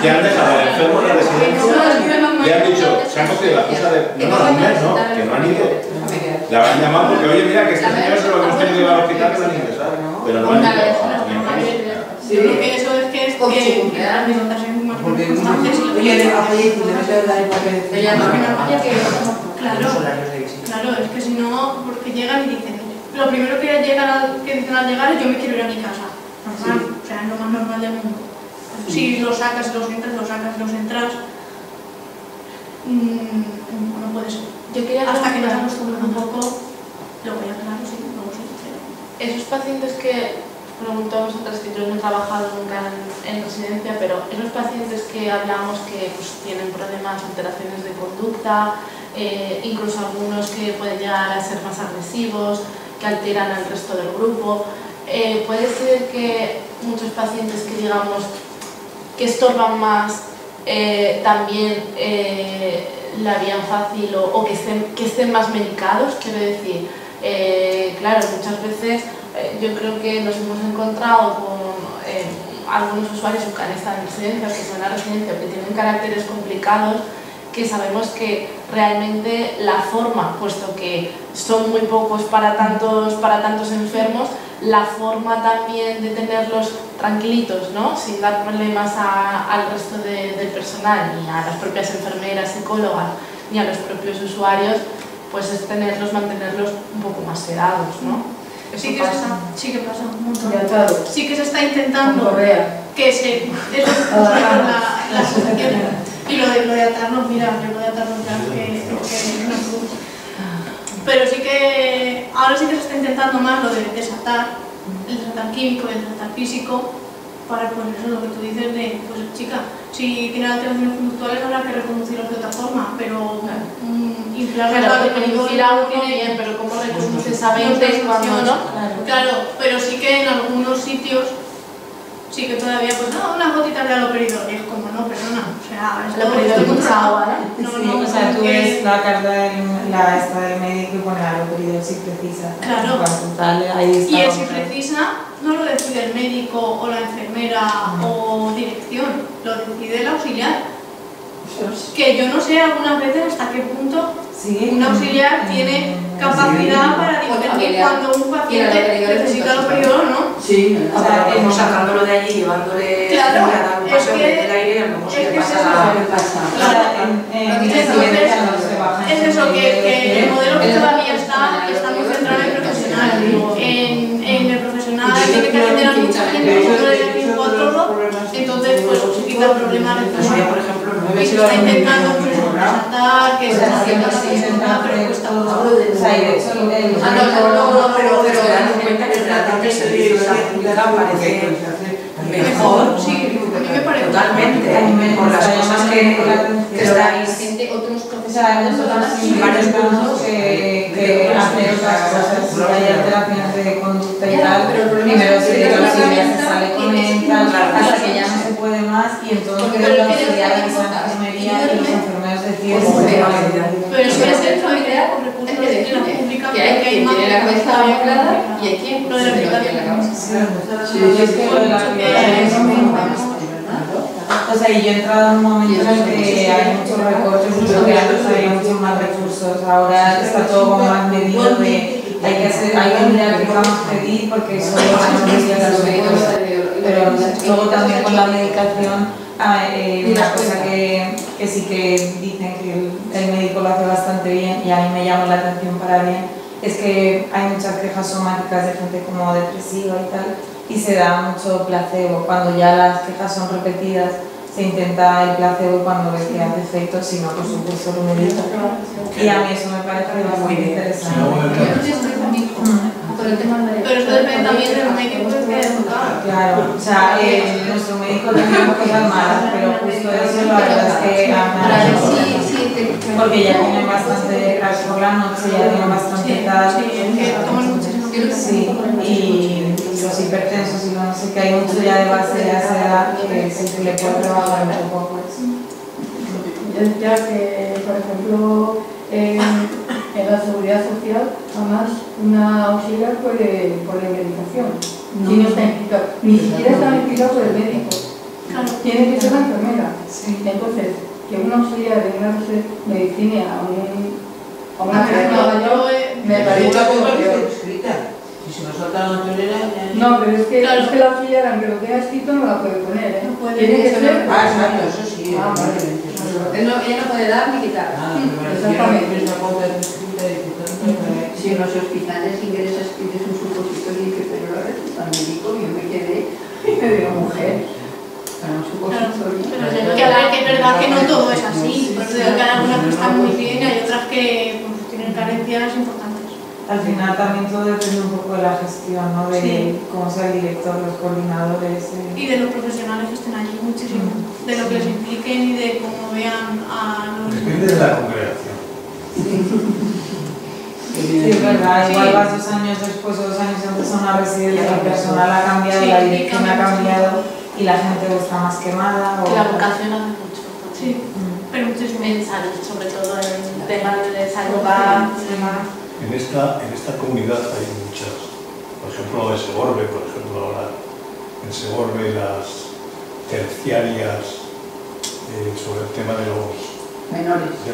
que han dejado al enfermo en la residencia y han dicho, se han cogido la excusa de, no, un mes no, que no han ido. La habrán llamado porque, oye, mira, que este señor se lo hemos tenido que ir al hospital que lo han ingresado, pero no han ido. Yo creo que eso es que las alimentaciones más constantes y Oye, ha fallecido, no te da el papel de Claro, es que si no, porque llegan y dicen, lo primero que dicen al llegar es yo me quiero ir a mi casa. Normal, o sea, es lo más normal del mundo. Si los sacas, los entras, los sacas, los entras, no puede ser. Yo quería hasta que nos acostumbremos un poco, lo voy a aclarar, sí, luego sí. Esos pacientes que pregunto a vosotras, que yo no he trabajado nunca en residencia, pero esos pacientes que hablamos que pues, tienen problemas, alteraciones de conducta, incluso algunos que pueden llegar a ser más agresivos, que alteran al resto del grupo, puede ser que muchos pacientes que digamos que estorban más también la vían fácil o que estén más medicados, quiero decir, claro, muchas veces yo creo que nos hemos encontrado con algunos usuarios que han estado en residencias, que son a residencia, que tienen caracteres complicados, que sabemos que realmente la forma, puesto que son muy pocos para tantos enfermos, la forma también de tenerlos tranquilitos, ¿no? Sin dar problemas al resto del personal, ni a las propias enfermeras, psicólogas, ni a los propios usuarios, pues es mantenerlos un poco más sedados, ¿no? Sí que pasa un montón. Sí que se está Con intentando correa. que se... Eso es la asociación. Y lo de atarnos, mira, yo lo de atarnos ya que no puedo. Pero sí que ahora sí que se está intentando más lo de desatar, el desatar químico, el desatar físico, para pues eso lo que tú dices de, pues chica, si tiene alteraciones conductuales habrá que reconducirlos de otra forma, pero inflar uno bien, pero ¿cómo reconduces a 20 cuando no? Claro, pero sí que en algunos sitios sí que todavía, pues no, unas gotitas de haloperidol, y es como, no, perdona, o sea, el haloperidol es mucha agua, ¿no? Sí, o sea, tú ves la carta del médico y pone haloperidol si precisa. Claro. Ahí está. Y el si precisa no lo decide el médico o la enfermera o dirección, lo decide el auxiliar. Que yo no sé algunas veces hasta qué punto un auxiliar tiene capacidad para discernir cuando un paciente necesita haloperidol o no. Sí, o sea, sacándolo de allí, llevándole claro, a dar un paseo del aire, a lo mejor se le pasa. Es eso, que el modelo que todavía está muy centrado en el profesional. En el profesional tiene que atender a mucha gente, no le da tiempo a todo, entonces pues se quita el problema del personal. Por ejemplo, y se está intentando resaltar que se está haciendo la persona, pero cuesta todo. O sea, y de hecho, pero dando cuenta que realmente el servicio de la pública parece mejor, sí, a mí me parece totalmente, por las cosas que estáis. O sea, nosotros varios puntos que hacer otras cosas, si hay alteraciones de conducta y tal, primero si el auxiliar se sale con él, hasta que ya no se puede más, y entonces el auxiliar de esa enfermería y los enfermeros deciden si se va. Pero si es dentro de idea, con recursos de la pública, que hay quien tiene la cabeza bien clara y hay quien lo de la aplicación. Sí, es que lo de la aplicación es muy bueno. O sea, y yo he entrado en un momento en el que hay muchos recortes, mucho que antes había muchos más recursos, ahora está todo como más medido de hay que mirar qué vamos a pedir porque solo se nos decían los médicos, pero luego también con la medicación una cosa que sí que dicen que el médico lo hace bastante bien y a mí me llama la atención para bien, es que hay muchas quejas somáticas de gente como depresiva y tal, y se da mucho placebo. Cuando ya las quejas son repetidas, se intenta el placebo cuando ves que hace efecto, si no, por supuesto lo medita. Y a mí eso me parece bastante interesante. Pero eso depende también del médico que educar. Claro, o sea, nuestro médico tiene cosas malas, pero justo eso la verdad es que me porque ya tienen bastante crash por la noche, ya tienen bastante tal. Sí, es que toman muchísimo. Sí, y los hipertensos y no sé, que hay mucho ya de base de esa edad que se le puede trabajar un poco. Yo decía que, por ejemplo, en la seguridad social, jamás una auxiliar puede poner medicación. Si no está implicado, ni siquiera está implicado por el médico. Tiene que ser la enfermera. Entonces, que un auxiliar de una medicina a una persona mayor me parece algo peor. Y si nos saltan la tolera, No, pero es que la auxiliar, aunque lo tenga escrito, no la puede poner, ¿eh? No puede. Tiene que ser. exacto, eso sí. Ah, vale. Ella no puede dar ni quitar. Exactamente. Si en los hospitales ingresas, pides un supositorio y dices, pero lo receta el médico, yo me quedé y me veo mujer. Para un supositorio. Pero que a ver, que es verdad que no todo es así, porque hay algunas que están muy bien y hay otras que pues, tienen carencias importantes. Al final también todo depende un poco de la gestión, ¿no? De cómo sea el director, los coordinadores. Y de los profesionales que estén allí, muchísimo. De lo que les impliquen y de cómo vean a los... Depende de la congregación. Sí, es verdad, igual vas 2 años después o 2 años antes a una residencia, el personal ha cambiado, la dirección ha cambiado y la gente está más quemada. La vocación hace mucho. Sí, pero muchísimo. En salud, sobre todo en temas de salud y demás. En esta comunidad hay muchas, por ejemplo, en Segorbe, por ejemplo, ahora en Segorbe las terciarias sobre el tema de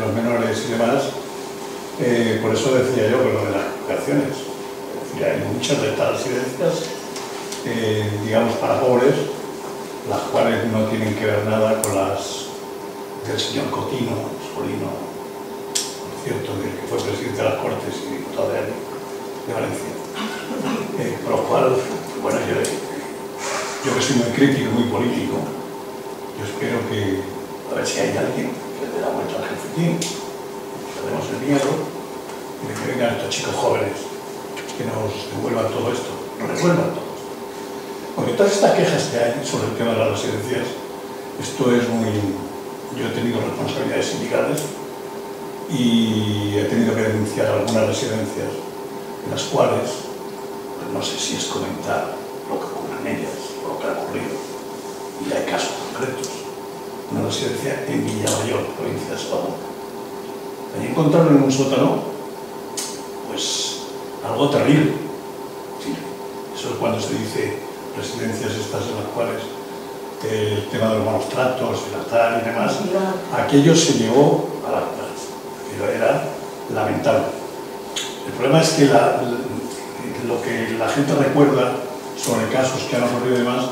los menores y demás, por eso decía yo que lo de las congregaciones, es decir, hay muchas de estas residencias, digamos, para pobres, las cuales no tienen que ver nada con las del señor Cotino, Solino, cierto, que fue presidente de las Cortes y diputado de Valencia. Por lo cual, bueno, yo que soy muy crítico, muy político, yo espero que, a ver si hay alguien que le dé la vuelta al jefe, perdemos el miedo, y de que vengan estos chicos jóvenes que nos devuelvan todo esto, nos resuelvan todo esto. Porque todas estas quejas que hay sobre el tema de las residencias, esto es muy... Yo he tenido responsabilidades sindicales y he tenido que denunciar algunas residencias en las cuales, pues no sé si es comentar lo que ocurre en ellas o lo que ha ocurrido, y hay casos concretos. Una residencia en Villamayor, provincia de Salamanca. Allí encontraron en un sótano, pues, algo terrible. Sí, eso es cuando se dice residencias estas en las cuales el tema de los malos tratos, el altar y demás, aquello se llevó a la pero era lamentable. El problema es que lo que la gente recuerda sobre casos que han ocurrido y demás,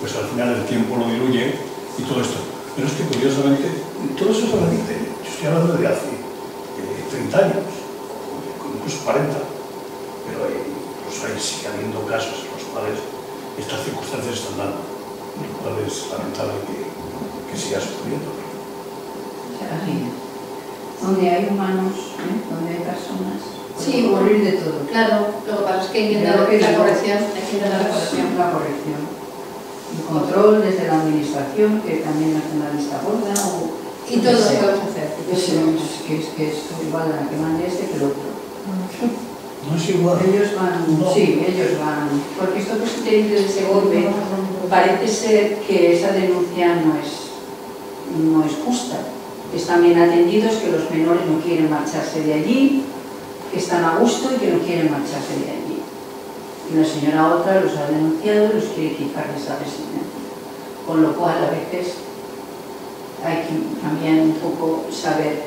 pues al final el tiempo lo diluye y todo esto. Pero es que curiosamente, todo eso se repite. Yo estoy hablando de hace 30 años, incluso 40, pero sigue habiendo casos en los cuales estas circunstancias están dando, lo cual es lamentable que siga sucediendo. Donde hay humanos, donde hay personas, sí, morir de todo. Claro, lo que pasa es que hay que intentar la corrección. La corrección. El control desde la administración, que también hacen la lista gorda. Y todo lo podemos hacer. Es que es igual a la que mande este que el otro. No es igual. Ellos van, no. Sí, ellos van. Porque esto que usted dice de Segorbe, parece ser que esa denuncia no es justa. Están bien atendidos, que los menores no quieren marcharse de allí, que están a gusto y que no quieren marcharse de allí. Y la señora otra los ha denunciado y los quiere quitar de esa residencia. Con lo cual, a veces, hay que también un poco saber.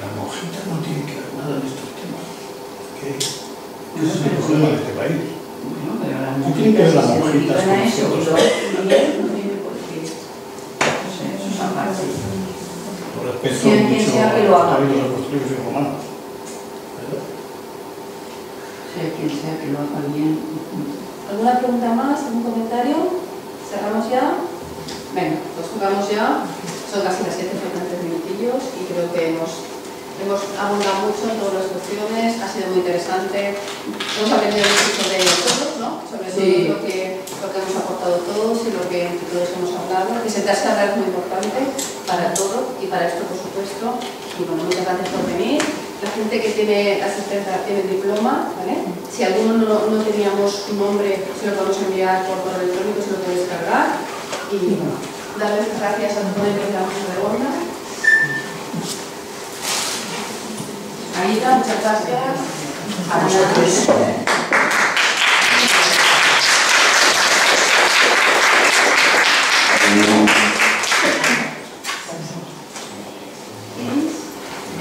La monjita no tiene que ver nada en estos temas. Ese es el problema de este país. Bueno, pero la ¿Qué tiene que ver las monjitas monjitas con eso? nosotros? Por respeto mucho a los católicos apóstoles y romanos. Sea quien sea que lo haga bien. ¿Alguna pregunta más? ¿Algún comentario? ¿Cerramos ya? Venga, pues jugamos ya. Son casi las 7, faltan 3 minutillos y creo que hemos Hemos abundado mucho en todas las cuestiones, ha sido muy interesante, hemos aprendido mucho de todos, ¿no? Sobre todo lo que hemos aportado todos y lo que entre todos hemos hablado, que sentarse a hablar es muy importante para todo y para esto, por supuesto. Y bueno, muchas gracias por venir. La gente que tiene asistencia tiene diploma, ¿vale? Si alguno no teníamos un nombre, se lo podemos enviar por correo electrónico, se lo podéis cargar. Y bueno, darles las gracias a todos los de la mesa redonda. Aida, muchas gracias. A vosotros.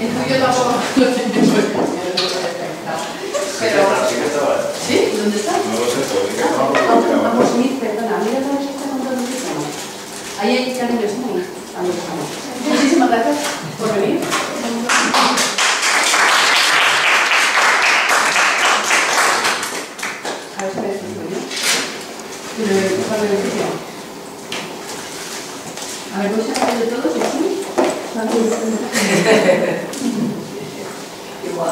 El tuyo tampoco lo tenemos. Pero... ¿Sí? ¿Dónde está? No lo sé, Vamos a ir, perdona, mira todas estas montones que estamos. Ahí hay que abrir esto ahí. Muchísimas gracias por venir. A ver, espera, a ver, ¿voy a sacar de todos aquí? Igual,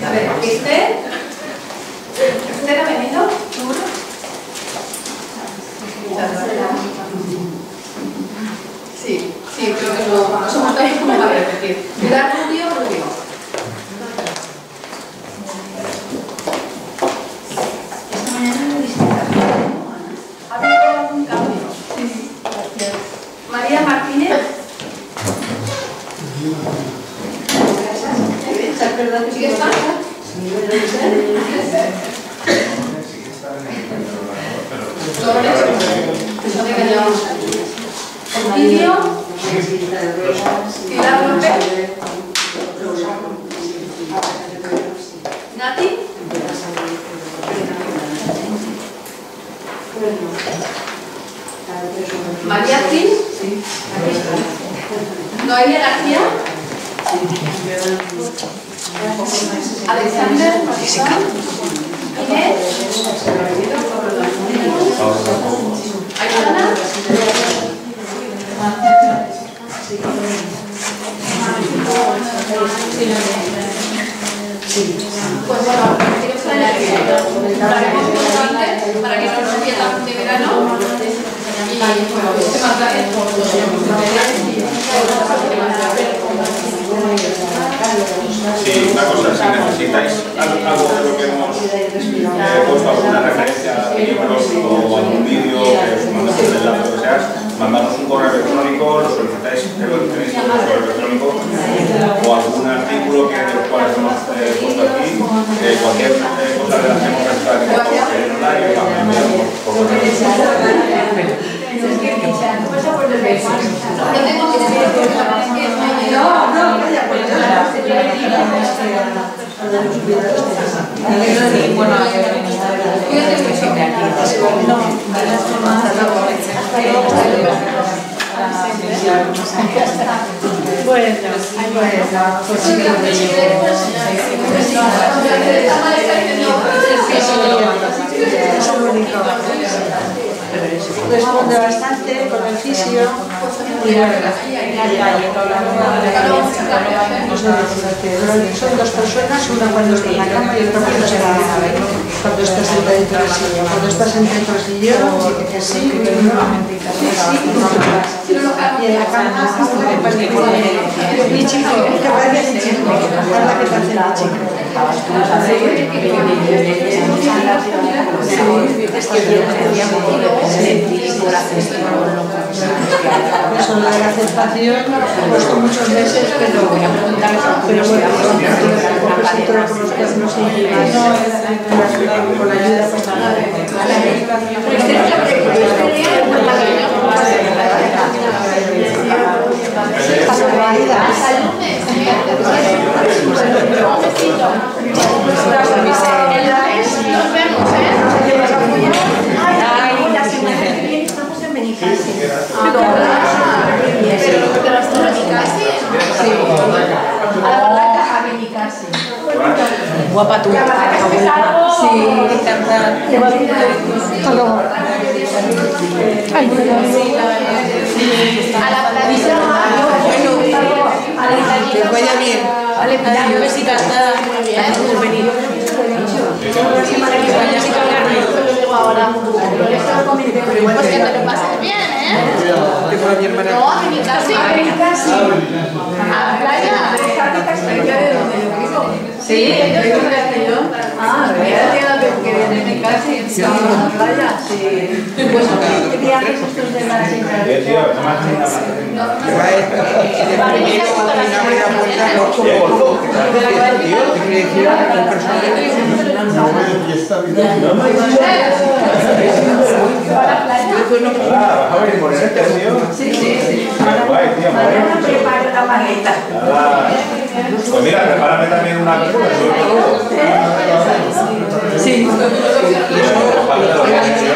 a ver, ¿Esther ha venido? ¿Seguro? Sí, creo que no somos tan como va a repetir. Pilar Rubio. Esta mañana me visitaron. ¿Ha habido algún cambio? Sí, gracias. María Martínez. ¿Es verdad que sigue estando? Ovidio, Pilar López, Nati, María Cris, Noelia García, Alexander, Inés, Ayana, pues bueno, para que no nos pierdan de verano y bueno, muchísimas gracias por Sí, una cosa, si necesitáis algo de lo que hemos puesto, alguna referencia a libros o algún vídeo que os mandamos el enlace o lo que sea, mandanos un correo electrónico, lo solicitáis, tenéis un correo electrónico o algún artículo de los cuales hemos puesto aquí, cualquier cosa de las que hemos presentado aquí, y también enviamos por correo electrónico. Responde bastante con el fisio y son dos personas, una cuando está en la cama y otra cuando está sentadito en el sillón. Cuando está sentadito en el sillón, sí, y en la cama, mi chico, que vaya mi chico, habla que te hace mi chico. Eso de la aceptación costó muchos meses, pero bueno, por los que nos con la ayuda pues nada. Guapa tú. Sí, encantada. Que os vaya bien. Un besito a todas. Muy bien. Por venir. Pues que te lo pases bien, ¿eh? Tengo a mi hermana. No, a mi casa. A la playa. Sí, ellos son de Castellón. Ah, ya tiene que viene de mi casa y está en la playa. Sí. Pues, ¿qué viajes estos de la chica? Que va a ir abre la puerta, no como Sí, sí. Guay, tío. Ahora preparo la maleta. Pues mira, prepárame también una cosa. sí.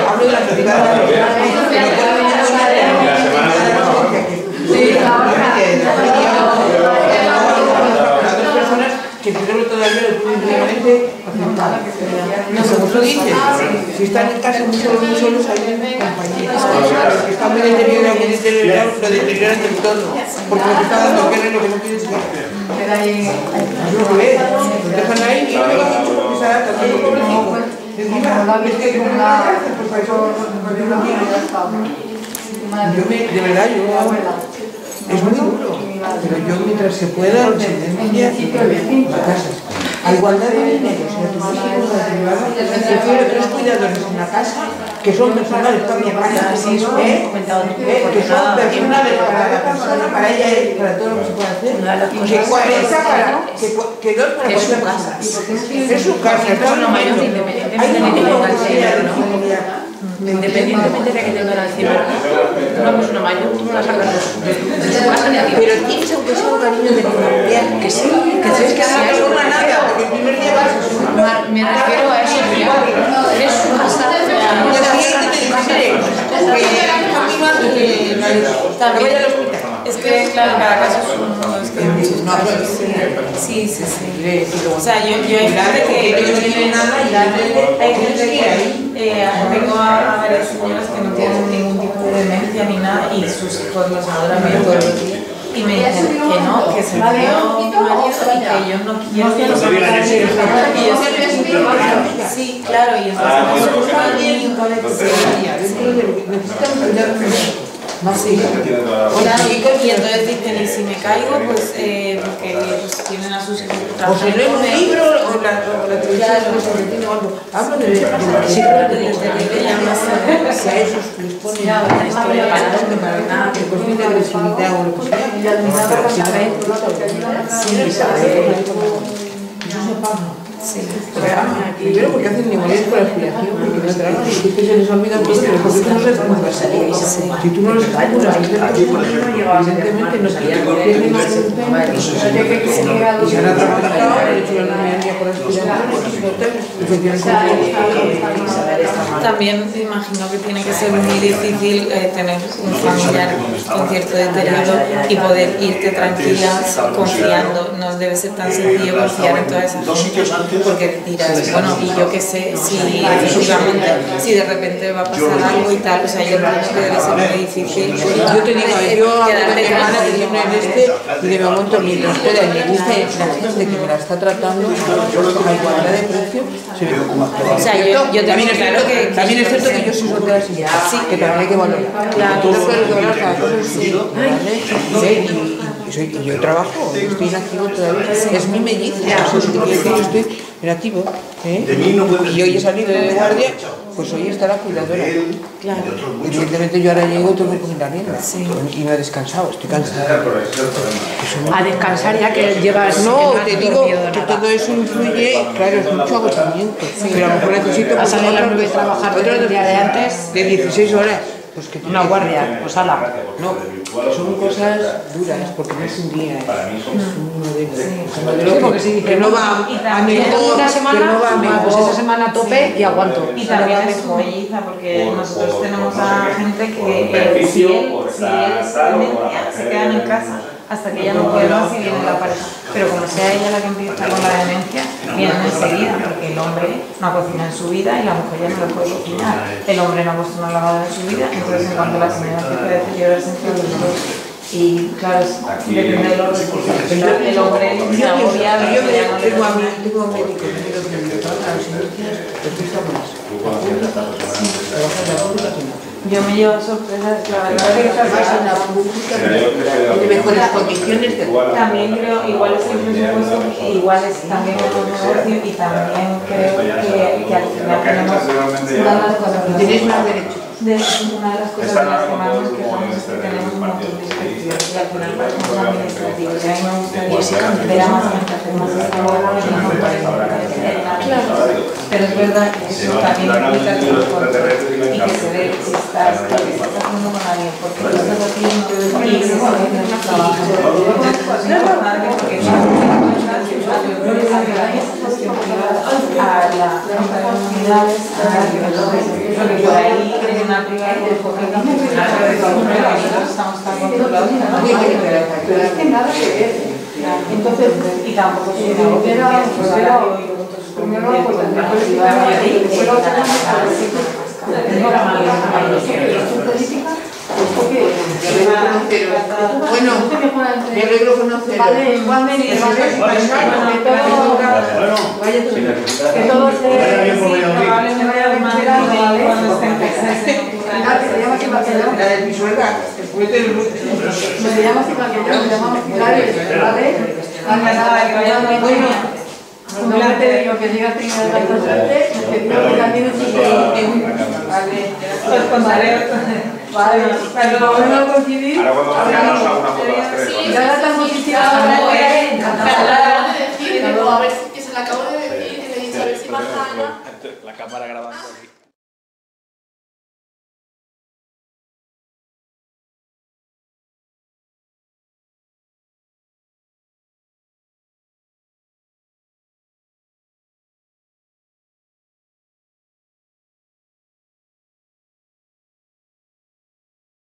Hablo de la privada. Las personas que primero todavía lo pueden realmente aceptar. Como tú dices, si están en casa muy solos, hay compañeros que están muy deteriorados, lo deterioran del todo. Porque lo que está dando guerra es lo que no quieres ver. Es lo que es. Lo dejan ahí y luego porque se adapta todo pobrecito. Encima, es que como una cárcel, pues para eso no quiero. De verdad, es muy duro, pero yo mientras se pueda, residencia y la casa. A igualdad de dinero, si tus hijos la privada, prefiero 3 cuidadores en la casa que son personales para mi hermana, que son personales para la persona, para ella y para todo lo que se puede hacer, que 40 que 2 para es su casa. Es su casa, es una mayor independientemente independientemente de que tenga el Alzheimer, una persona mayor, tú no la sacas de su casa ni aquí. Pero tienes aunque sea un cariño de familiar, que sí, que sabes que no te forma nada, porque el primer día vas a sumar. Me refiero a eso, es su casa. Es que, claro, cada caso es un mundo. Sí. O sea, yo hay gente que no tiene nada y hay gente que tengo a varias señoras que no tienen ningún tipo de demencia ni nada y sus hijos los adoran bien todos los días. Y me dicen que no, que se murió mi marido y que yo no quiero que los sí, claro, y entonces y entonces dicen, y si me caigo, pues porque pues, tienen a sus hijos trabajando. O se lee un libro o la televisión se detiene o algo. Hablo de si a esos les ponen una historia para nada, que consiste de agresividad o lo que sea. Sí, primero porque hacen niveles con la explicación, porque no tragan, y es que se les olvida todo, pero porque tú no les puedes salir. Si tú no les calculas, evidentemente no se pierden más el tema, y se han atravesado, el hecho de la media por la explicación, también me imagino que tiene que ser muy difícil tener un familiar con cierto deterioro y poder irte tranquila, confiando. No debe ser tan sencillo confiar en toda esa gente. Porque dirás, bueno, y yo qué sé, si de repente va a pasar algo y tal, o sea, yo creo que debe ser muy difícil. Yo te digo, yo a mi hermana que siempre en y de momento mientras pueda y me gusta la gente que me la está tratando, a igualdad de precio, se ve como. O sea, yo también es cierto que yo soy soltera sin ya, que también hay que valorar. Claro. Todo lo que valorar cada cosa y yo trabajo, estoy inactivo todavía, es mi melliza, yo estoy inactivo, y hoy he salido de guardia, pues hoy está la cuidadora. Claro. Evidentemente yo ahora llego, tengo que coger la rienda, y no he descansado, estoy cansada. A descansar ya que llevas. No, te digo que todo eso influye, claro, es mucho agotamiento, pero a lo mejor necesito a salir a las 9 trabajar el día de antes de 16 horas. Pues que una guardia, pues ala. No, son cosas duras, porque no es un día, es un modelo que no va a mejor, una semana, que no va a mejor. Pues esa semana a tope y aguanto. Y también es su melliza, porque nosotros tenemos a gente que si él se demencia, se quedan en casa. hasta que ella no puede más y viene la pareja. Pero como sea ella la que empieza con la demencia, vienen enseguida, porque el hombre no ha cocinado en su vida y la mujer ya no lo puede cocinar. El hombre no ha puesto una lavada en su vida, entonces en cuanto la señora empieza a deteriorarse entre los dos. Y claro, depende de los recursos. El hombre se agobia, yo tengo a médicos que a las industrias les gusta más. Yo me llevo sorpresas, la verdad que en la pública tiene mejores condiciones de también creo, igual es el presupuesto, igual es también el negocio y también creo que al final tenemos una de las cosas tenéis más derechos. Una de las cosas de las que más nos quejamos es que tenemos un montón de inspecciones y al final parecemos administrativos. Y a mí me gustaría ver a más gente hacer más trabajo y no pero es verdad que eso también implica que los controles y que se ve si estás haciendo con alguien, porque lo estás haciendo y se sabe que no trabajas. Es importante porque no a las comunidades, porque por ahí es una privada porque nosotros estamos tan controlados que no pero es que nada que ver. Entonces, y tampoco es un negocio primero pues la política bueno, me alegro conocer. Vale, igualmente, que todo se no te digo que digas que tengas tanta suerte, que digo que también es vale, pues contaré. Vale, pero volvemos a coincidir. Ahora cuando vayamos a una foto las tres. Sí, ya la estamos diciendo. acabo de decir, a ver, que se la acabo de decir, y le he dicho a ver si baja Ana. La cámara grabando aquí.